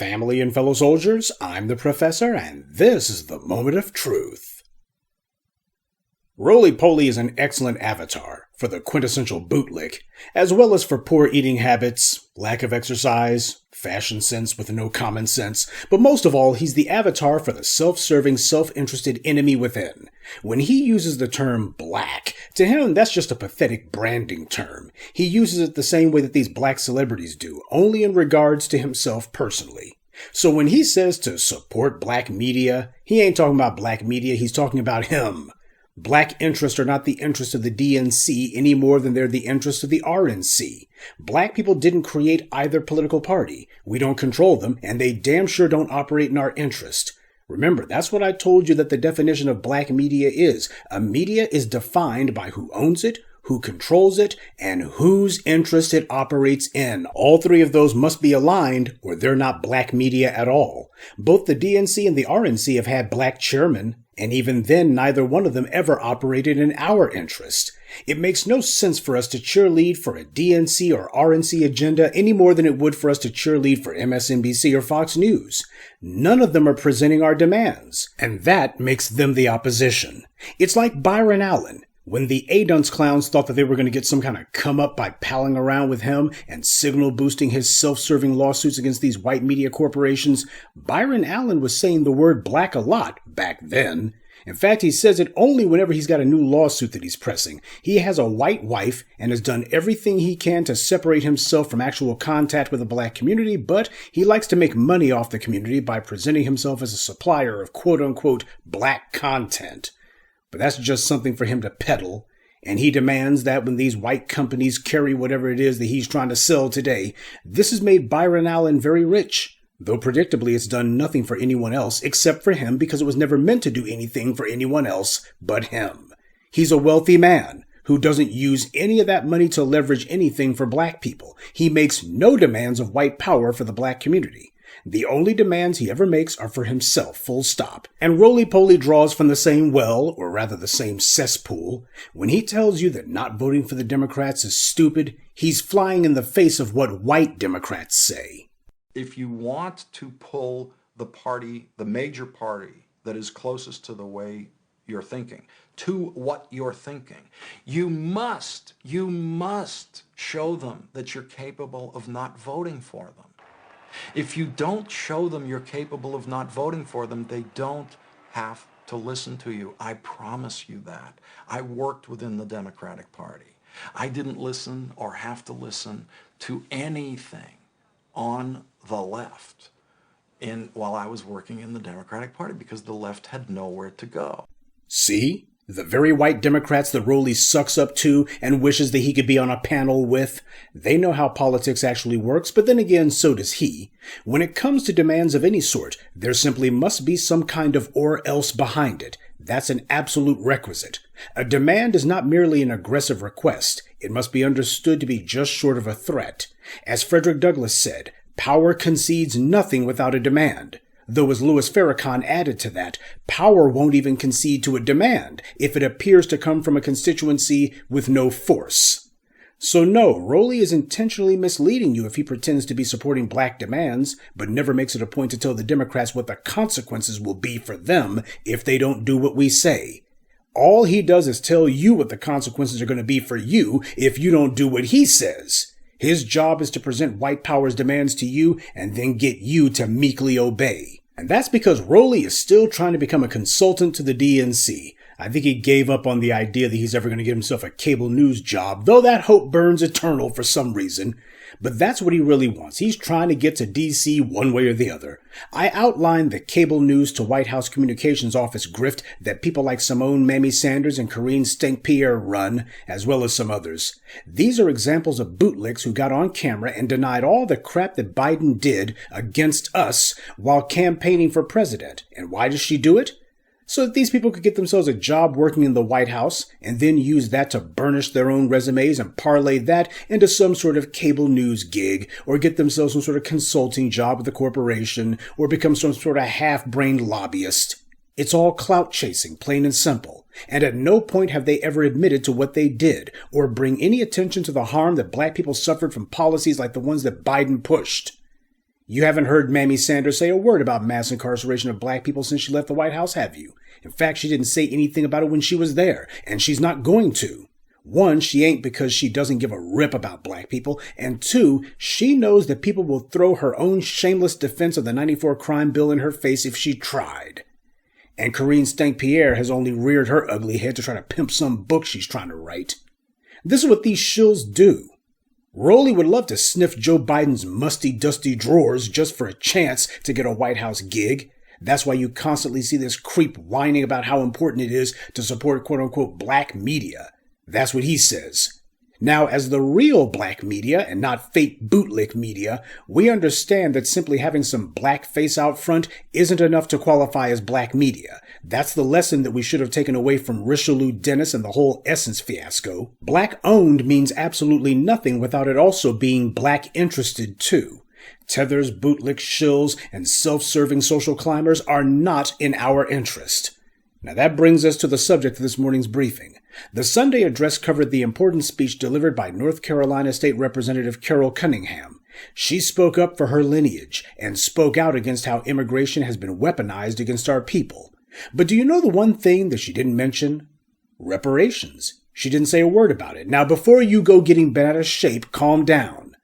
Family and fellow soldiers, I'm the Professor, and this is the Moment of Truth. Roly Poly is an excellent avatar for the quintessential bootlick, as well as for poor eating habits, lack of exercise, fashion sense with no common sense, but most of all, he's the avatar for the self-serving, self-interested enemy within. When he uses the term black, to him that's just a pathetic branding term. He uses it the same way that these black celebrities do, only in regards to himself personally. So when he says to support black media, he ain't talking about black media, he's talking about him. Black interests are not the interests of the DNC any more than they're the interests of the RNC. Black people didn't create either political party. We don't control them, and they damn sure don't operate in our interest. Remember, that's what I told you that the definition of black media is. A media is defined by who owns it, who controls it, and whose interest it operates in. All three of those must be aligned, or they're not black media at all. Both the DNC and the RNC have had black chairmen, and even then, neither one of them ever operated in our interest. It makes no sense for us to cheerlead for a DNC or RNC agenda any more than it would for us to cheerlead for MSNBC or Fox News. None of them are presenting our demands, and that makes them the opposition. It's like Byron Allen. When the A-Dunce clowns thought that they were going to get some kind of come-up by palling around with him and signal-boosting his self-serving lawsuits against these white media corporations, Byron Allen was saying the word black a lot back then. In fact, he says it only whenever he's got a new lawsuit that he's pressing. He has a white wife and has done everything he can to separate himself from actual contact with the black community, but he likes to make money off the community by presenting himself as a supplier of quote-unquote black content. But that's just something for him to peddle, and he demands that when these white companies carry whatever it is that he's trying to sell today, this has made Byron Allen very rich, though predictably it's done nothing for anyone else except for him because it was never meant to do anything for anyone else but him. He's a wealthy man who doesn't use any of that money to leverage anything for black people. He makes no demands of white power for the black community. The only demands he ever makes are for himself, full stop. And Roly Poly draws from the same well, or rather the same cesspool. When he tells you that not voting for the Democrats is stupid, he's flying in the face of what white Democrats say. If you want to pull the party, the major party that is closest to the way you're thinking, to what you're thinking, you must show them that you're capable of not voting for them. If you don't show them you're capable of not voting for them, they don't have to listen to you. I promise you that. I worked within the Democratic Party. I didn't listen or have to listen to anything on the left while I was working in the Democratic Party because the left had nowhere to go. See? The very white Democrats that Roly sucks up to and wishes that he could be on a panel with, they know how politics actually works, but then again, so does he. When it comes to demands of any sort, there simply must be some kind of or else behind it. That's an absolute requisite. A demand is not merely an aggressive request. It must be understood to be just short of a threat. As Frederick Douglass said, power concedes nothing without a demand. Though, as Louis Farrakhan added to that, power won't even concede to a demand if it appears to come from a constituency with no force. So no, Roly is intentionally misleading you if he pretends to be supporting black demands, but never makes it a point to tell the Democrats what the consequences will be for them if they don't do what we say. All he does is tell you what the consequences are going to be for you if you don't do what he says. His job is to present white power's demands to you and then get you to meekly obey. And that's because Roly is still trying to become a consultant to the DNC. I think he gave up on the idea that he's ever going to get himself a cable news job, though that hope burns eternal for some reason. But that's what he really wants. He's trying to get to DC one way or the other. I outlined the cable news to White House Communications Office grift that people like Simone Mamie Sanders and Karine Stink-Pierre run, as well as some others. These are examples of bootlicks who got on camera and denied all the crap that Biden did against us while campaigning for president. And why does she do it? So that these people could get themselves a job working in the White House and then use that to burnish their own resumes and parlay that into some sort of cable news gig or get themselves some sort of consulting job with the corporation or become some sort of half-brained lobbyist. It's all clout chasing, plain and simple. And at no point have they ever admitted to what they did or bring any attention to the harm that black people suffered from policies like the ones that Biden pushed. You haven't heard Mamie Sanders say a word about mass incarceration of black people since she left the White House, have you? In fact, she didn't say anything about it when she was there, and she's not going to. One, she ain't because she doesn't give a rip about black people, and two, she knows that people will throw her own shameless defense of the '94 crime bill in her face if she tried. And Corinne Stank-Pierre has only reared her ugly head to try to pimp some book she's trying to write. This is what these shills do. Roly would love to sniff Joe Biden's musty, dusty drawers just for a chance to get a White House gig. That's why you constantly see this creep whining about how important it is to support quote-unquote black media. That's what he says. Now, as the real black media and not fake bootlick media, we understand that simply having some black face out front isn't enough to qualify as black media. That's the lesson that we should have taken away from Richelieu Dennis and the whole Essence fiasco. Black-owned means absolutely nothing without it also being black-interested too. Tethers, bootlicks, shills, and self-serving social climbers are not in our interest. Now that brings us to the subject of this morning's briefing. The Sunday address covered the important speech delivered by North Carolina State Representative Carol Cunningham. She spoke up for her lineage and spoke out against how immigration has been weaponized against our people. But do you know the one thing that she didn't mention? Reparations. She didn't say a word about it. Now, before you go getting bent out of shape, calm down.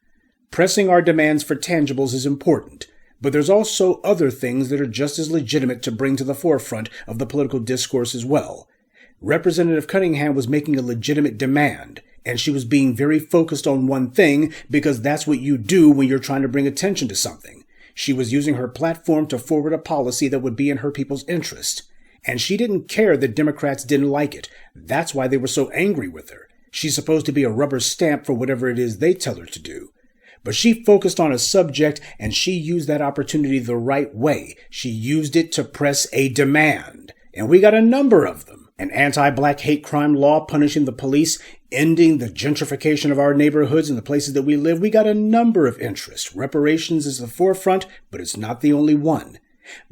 Pressing our demands for tangibles is important, but there's also other things that are just as legitimate to bring to the forefront of the political discourse as well. Representative Cunningham was making a legitimate demand, and she was being very focused on one thing because that's what you do when you're trying to bring attention to something. She was using her platform to forward a policy that would be in her people's interest. And she didn't care that Democrats didn't like it. That's why they were so angry with her. She's supposed to be a rubber stamp for whatever it is they tell her to do. But she focused on a subject, and she used that opportunity the right way. She used it to press a demand. And we got a number of them. An anti-black hate crime law punishing the police, ending the gentrification of our neighborhoods and the places that we live. We got a number of interests. Reparations is the forefront, but it's not the only one.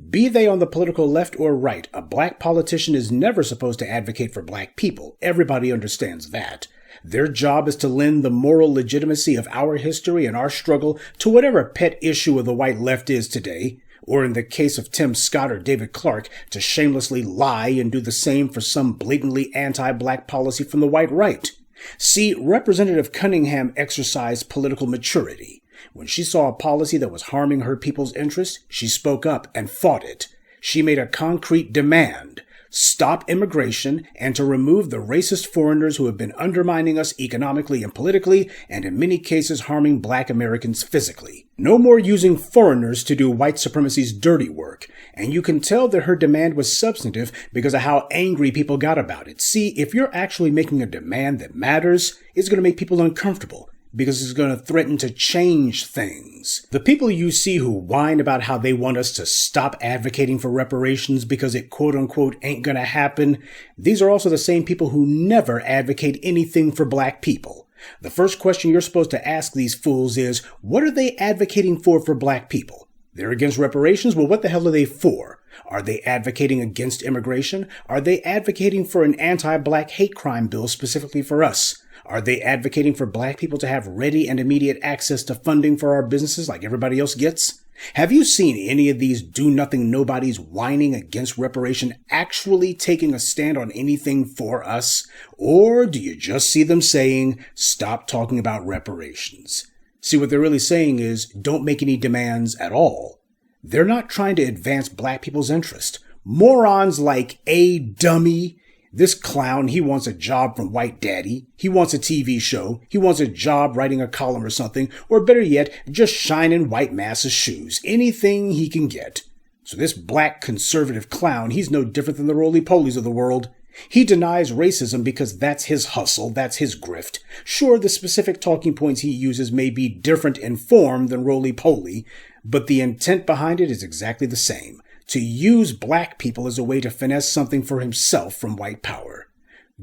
Be they on the political left or right, a black politician is never supposed to advocate for black people. Everybody understands that. Their job is to lend the moral legitimacy of our history and our struggle to whatever pet issue of the white left is today. Or in the case of Tim Scott or David Clark, to shamelessly lie and do the same for some blatantly anti-black policy from the white right. See, Representative Cunningham exercised political maturity. When she saw a policy that was harming her people's interests, she spoke up and fought it. She made a concrete demand. Stop immigration and to remove the racist foreigners who have been undermining us economically and politically, and in many cases harming black Americans physically. No more using foreigners to do white supremacy's dirty work. And you can tell that her demand was substantive because of how angry people got about it. See, if you're actually making a demand that matters, it's going to make people uncomfortable, because it's going to threaten to change things. The people you see who whine about how they want us to stop advocating for reparations because it quote-unquote ain't going to happen, these are also the same people who never advocate anything for black people. The first question you're supposed to ask these fools is, what are they advocating for black people? They're against reparations? Well, what the hell are they for? Are they advocating against immigration? Are they advocating for an anti-black hate crime bill specifically for us? Are they advocating for black people to have ready and immediate access to funding for our businesses like everybody else gets? Have you seen any of these do-nothing nobodies whining against reparation actually taking a stand on anything for us? Or do you just see them saying, stop talking about reparations? See, what they're really saying is, don't make any demands at all. They're not trying to advance black people's interest. Morons like A. Dummy, this clown, he wants a job from White Daddy. He wants a TV show. He wants a job writing a column or something. Or better yet, just shining white masses' shoes. Anything he can get. So this black conservative clown, he's no different than the Roly Polies of the world. He denies racism because that's his hustle, that's his grift. Sure, the specific talking points he uses may be different in form than Roly Poly, but the intent behind it is exactly the same. To use black people as a way to finesse something for himself from white power.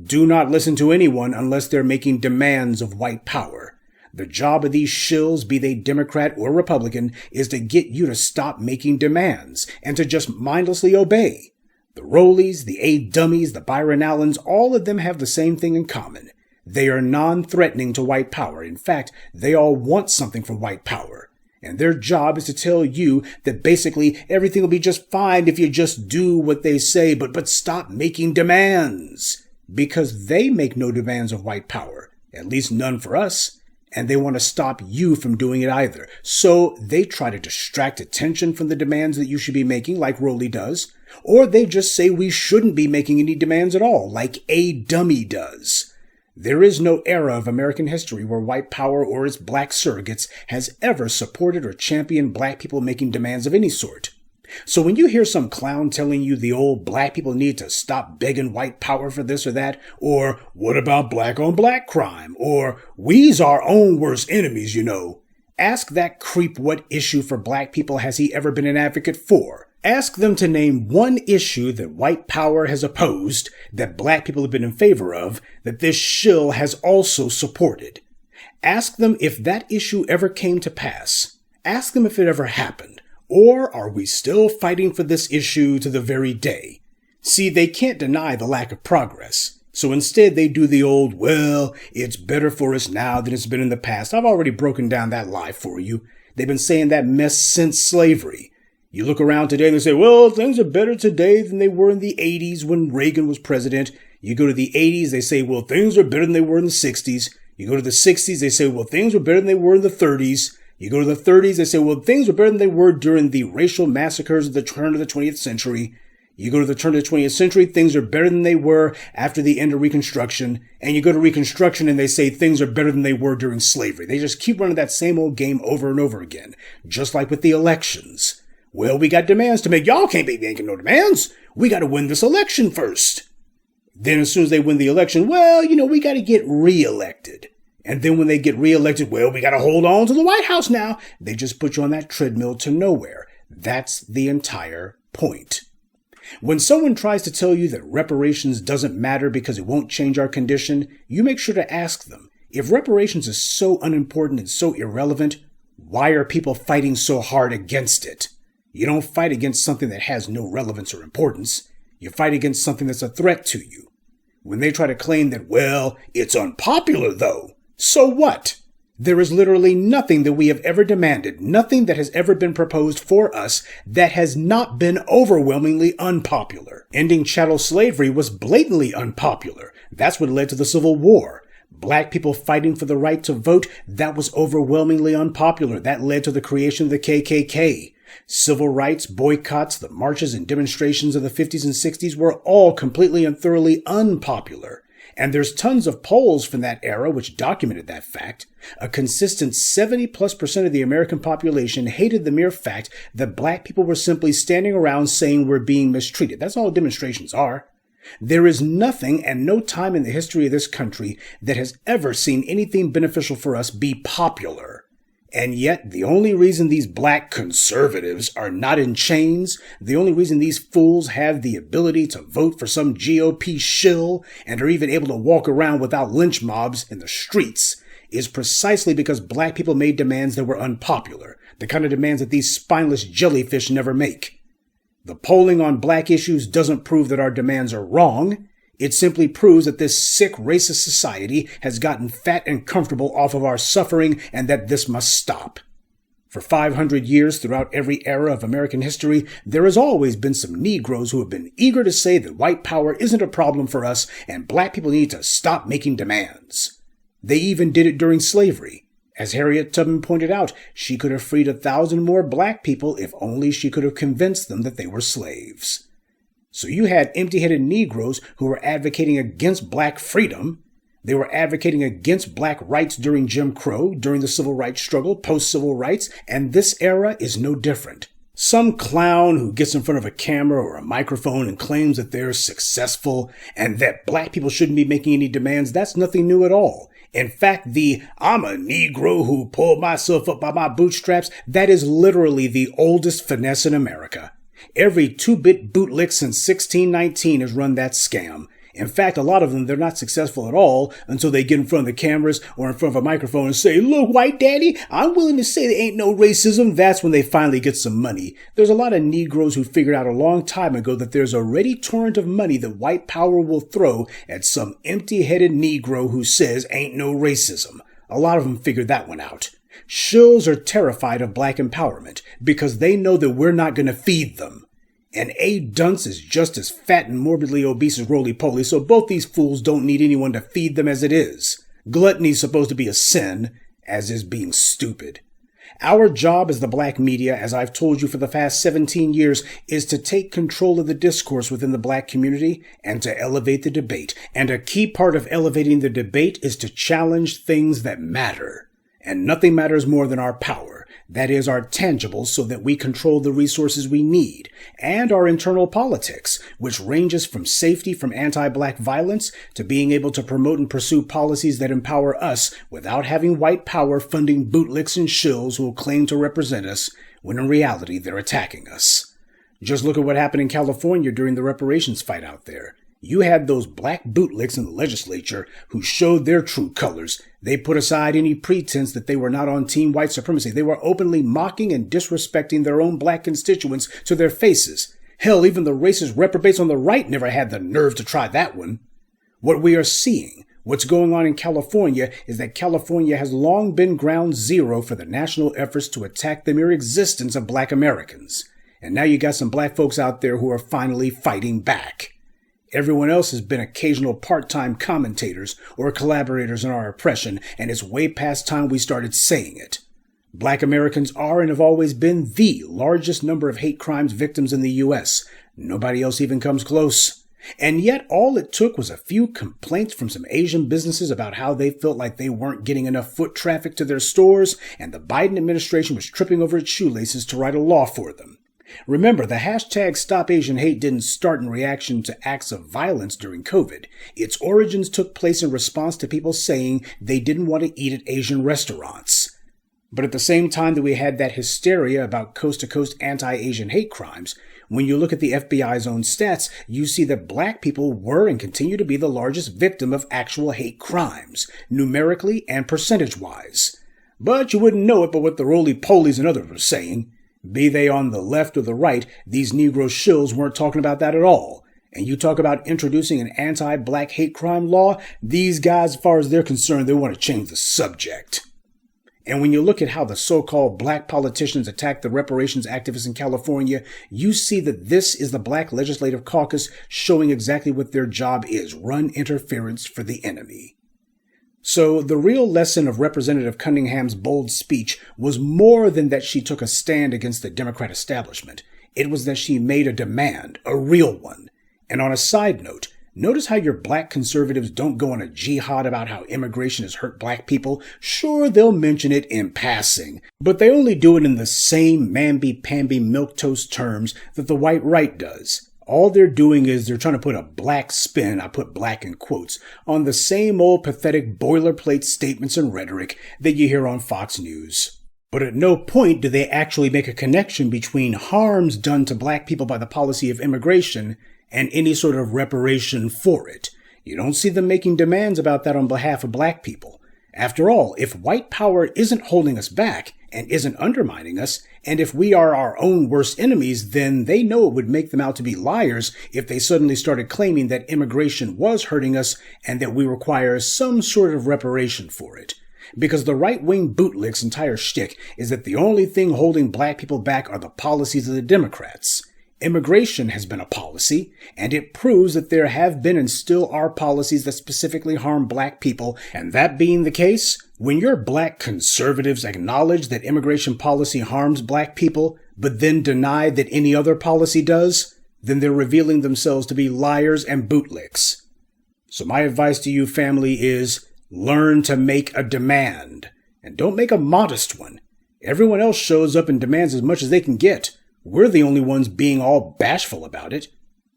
Do not listen to anyone unless they're making demands of white power. The job of these shills, be they Democrat or Republican, is to get you to stop making demands and to just mindlessly obey. The Rollies, the A. Dummies, the Byron Allens, all of them have the same thing in common. They are non-threatening to white power. In fact, they all want something from white power. And their job is to tell you that basically everything will be just fine if you just do what they say, but stop making demands. Because they make no demands of white power, at least none for us, and they want to stop you from doing it either. So they try to distract attention from the demands that you should be making, like Roly does, or they just say we shouldn't be making any demands at all, like a dummy does. There is no era of American history where white power or its black surrogates has ever supported or championed black people making demands of any sort. So when you hear some clown telling you the old black people need to stop begging white power for this or that, or what about black on black crime, or we's our own worst enemies, you know, ask that creep what issue for black people has he ever been an advocate for. Ask them to name one issue that white power has opposed, that black people have been in favor of, that this shill has also supported. Ask them if that issue ever came to pass. Ask them if it ever happened. Or are we still fighting for this issue to the very day? See, they can't deny the lack of progress. So instead they do the old, well, it's better for us now than it's been in the past. I've already broken down that lie for you. They've been saying that mess since slavery. You look around today and they say, well, things are better today than they were in the 80s when Reagan was president. You go to the 80s, they say, well, things are better than they were in the 60s. You go to the 60s, they say, well, things were better than they were in the 30s. You go to the 30s, they say, well, things were better than they were during the racial massacres of the turn of the 20th century. You go to the turn of the 20th century, things are better than they were after the end of Reconstruction. And you go to Reconstruction and they say things are better than they were during slavery. They just keep running that same old game over and over again, just like with the elections. Well, we got demands to make. Y'all can't be making no demands. We got to win this election first. Then as soon as they win the election, well, we got to get reelected. And then when they get reelected, well, we got to hold on to the White House now. They just put you on that treadmill to nowhere. That's the entire point. When someone tries to tell you that reparations doesn't matter because it won't change our condition, you make sure to ask them, if reparations is so unimportant and so irrelevant, why are people fighting so hard against it? You don't fight against something that has no relevance or importance. You fight against something that's a threat to you. When they try to claim that, well, it's unpopular though, so what? There is literally nothing that we have ever demanded, nothing that has ever been proposed for us that has not been overwhelmingly unpopular. Ending chattel slavery was blatantly unpopular. That's what led to the Civil War. Black people fighting for the right to vote, that was overwhelmingly unpopular. That led to the creation of the KKK. Civil rights, boycotts, the marches and demonstrations of the 50s and 60s were all completely and thoroughly unpopular. And there's tons of polls from that era which documented that fact. A consistent 70+% of the American population hated the mere fact that black people were simply standing around saying we're being mistreated. That's all demonstrations are. There is nothing and no time in the history of this country that has ever seen anything beneficial for us be popular. And yet, the only reason these black conservatives are not in chains, the only reason these fools have the ability to vote for some GOP shill and are even able to walk around without lynch mobs in the streets, is precisely because black people made demands that were unpopular, the kind of demands that these spineless jellyfish never make. The polling on black issues doesn't prove that our demands are wrong. It simply proves that this sick racist society has gotten fat and comfortable off of our suffering and that this must stop. For 500 years, throughout every era of American history, there has always been some Negroes who have been eager to say that white power isn't a problem for us and black people need to stop making demands. They even did it during slavery. As Harriet Tubman pointed out, she could have freed 1,000 more black people if only she could have convinced them that they were slaves. So you had empty-headed Negroes who were advocating against black freedom. They were advocating against black rights during Jim Crow, during the civil rights struggle, post-civil rights, and this era is no different. Some clown who gets in front of a camera or a microphone and claims that they're successful and that black people shouldn't be making any demands, that's nothing new at all. In fact, I'm a Negro who pulled myself up by my bootstraps, that is literally the oldest finesse in America. Every 2-bit bootlick since 1619 has run that scam. In fact, a lot of them, they're not successful at all until they get in front of the cameras or in front of a microphone and say, look, white daddy, I'm willing to say there ain't no racism. That's when they finally get some money. There's a lot of Negroes who figured out a long time ago that there's a ready torrent of money that white power will throw at some empty-headed Negro who says ain't no racism. A lot of them figured that one out. Shills are terrified of black empowerment because they know that we're not going to feed them. And A. Dunce is just as fat and morbidly obese as Roly Poly, so both these fools don't need anyone to feed them as it is. Gluttony's supposed to be a sin, as is being stupid. Our job as the black media, as I've told you for the past 17 years, is to take control of the discourse within the black community and to elevate the debate. And a key part of elevating the debate is to challenge things that matter. And nothing matters more than our power. That is, our tangibles, so that we control the resources we need, and our internal politics, which ranges from safety from anti-black violence to being able to promote and pursue policies that empower us without having white power funding bootlicks and shills who will claim to represent us, when in reality they're attacking us. Just look at what happened in California during the reparations fight out there. You had those black bootlicks in the legislature who showed their true colors. They put aside any pretense that they were not on team white supremacy. They were openly mocking and disrespecting their own black constituents to their faces. Hell, even the racist reprobates on the right never had the nerve to try that one. What we are seeing, what's going on in California, is that California has long been ground zero for the national efforts to attack the mere existence of black Americans. And now you got some black folks out there who are finally fighting back. Everyone else has been occasional part-time commentators or collaborators in our oppression, and it's way past time we started saying it. Black Americans are and have always been the largest number of hate crimes victims in the U.S. Nobody else even comes close. And yet all it took was a few complaints from some Asian businesses about how they felt like they weren't getting enough foot traffic to their stores, and the Biden administration was tripping over its shoelaces to write a law for them. Remember, the hashtag Stop Asian Hate didn't start in reaction to acts of violence during COVID. Its origins took place in response to people saying they didn't want to eat at Asian restaurants. But at the same time that we had that hysteria about coast-to-coast anti-Asian hate crimes, when you look at the FBI's own stats, you see that black people were and continue to be the largest victim of actual hate crimes, numerically and percentage-wise. But you wouldn't know it by what the Roly Polies and others were saying. Be they on the left or the right, these Negro shills weren't talking about that at all. And you talk about introducing an anti-black hate crime law, these guys, as far as they're concerned, they want to change the subject. And when you look at how the so-called black politicians attack the reparations activists in California, you see that this is the Black Legislative Caucus showing exactly what their job is: run interference for the enemy. So the real lesson of Representative Cunningham's bold speech was more than that she took a stand against the Democrat establishment. It was that she made a demand, a real one. And on a side note, notice how your black conservatives don't go on a jihad about how immigration has hurt black people. Sure, they'll mention it in passing, but they only do it in the same mamby-pamby milquetoast terms that the white right does. All they're doing is they're trying to put a black spin, I put black in quotes, on the same old pathetic boilerplate statements and rhetoric that you hear on Fox News. But at no point do they actually make a connection between harms done to black people by the policy of immigration and any sort of reparation for it. You don't see them making demands about that on behalf of black people. After all, if white power isn't holding us back and isn't undermining us, and if we are our own worst enemies, then they know it would make them out to be liars if they suddenly started claiming that immigration was hurting us and that we require some sort of reparation for it. Because the right-wing bootlick's entire shtick is that the only thing holding black people back are the policies of the Democrats. Immigration has been a policy, and it proves that there have been and still are policies that specifically harm black people. And that being the case, when your black conservatives acknowledge that immigration policy harms black people, but then deny that any other policy does, then they're revealing themselves to be liars and bootlicks. So my advice to you, family, is learn to make a demand. And don't make a modest one. Everyone else shows up and demands as much as they can get. We're the only ones being all bashful about it.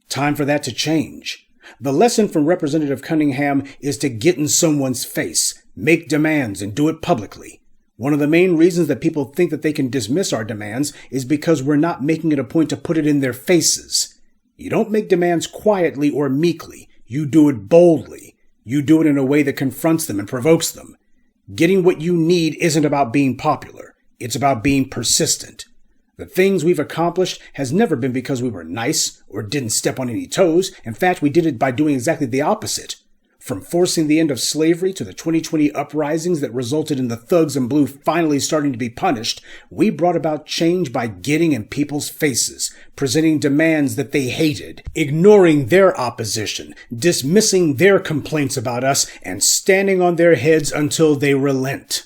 Time for that to change. The lesson from Representative Cunningham is to get in someone's face, make demands, and do it publicly. One of the main reasons that people think that they can dismiss our demands is because we're not making it a point to put it in their faces. You don't make demands quietly or meekly. You do it boldly. You do it in a way that confronts them and provokes them. Getting what you need isn't about being popular. It's about being persistent. The things we've accomplished has never been because we were nice or didn't step on any toes. In fact, we did it by doing exactly the opposite. From forcing the end of slavery to the 2020 uprisings that resulted in the thugs in blue finally starting to be punished, we brought about change by getting in people's faces, presenting demands that they hated, ignoring their opposition, dismissing their complaints about us, and standing on their heads until they relent.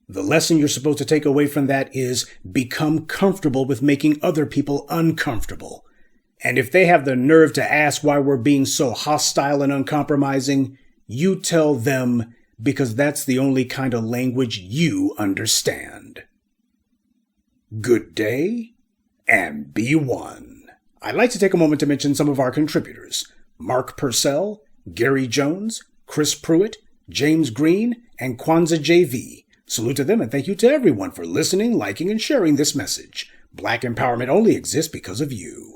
The lesson you're supposed to take away from that is become comfortable with making other people uncomfortable. And if they have the nerve to ask why we're being so hostile and uncompromising, you tell them, because that's the only kind of language you understand. Good day, and be one. I'd like to take a moment to mention some of our contributors: Mark Purcell, Gary Jones, Chris Pruitt, James Green, and Kwanzaa JV. Salute to them, and thank you to everyone for listening, liking, and sharing this message. Black empowerment only exists because of you.